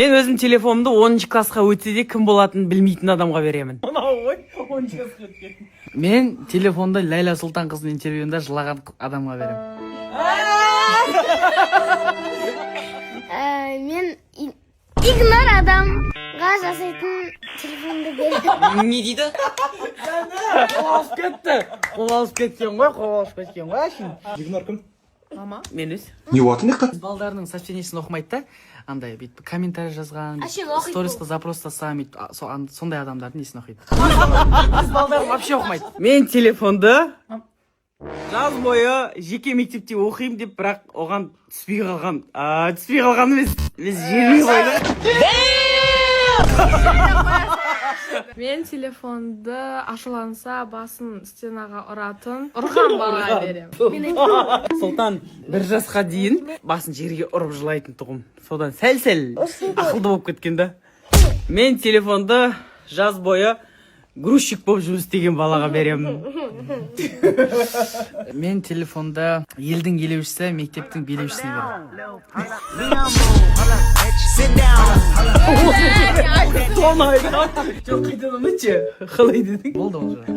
Мен өзім телефонымды 10 классқа өтсе де кім болатынын білмейтін адамға беремін. Мынау ғой 10 классқа өткен. Мен телефонды Ләйла Сұлтан қыздың интервьюында жылаған адамға беремін. Мен игнор адамға жасайтын телефонды беремін. Не дейді? Қол алып кеткен ғой. Игнор кім? Мама. Мен өз. Не уатынықта? Балдарының сообщениесін оқымайды да, андай бүйтіп комментарий жазған, оқиды сторисқа запрос тастаған, сондай адамдардың несін оқиды. Біз балдар вообще оқымайды. Мен телефонды жаз бойы жеке мектепте оқимын деп, бірақ оған түспей қалған. Түспей қалған емес, біз жемей қойдық. Мен телефонды ашуланса басын стенаға ұрған балаға беремін. Сұлтан 1 жасқа дейін басын жерге ұрып жылайтын тұғым. Содан сәл-сәл ақылды болып кеткен да. Мен телефонды жаз бойы грузчик болып жұмыс істеген балаға беремін. Мен телефонда елдің елеушісі, мектептің билеушісіне беремін. Соны айтам. Жоқ, қайтадан айтшы. Қалай дедің? Болды ол жағы.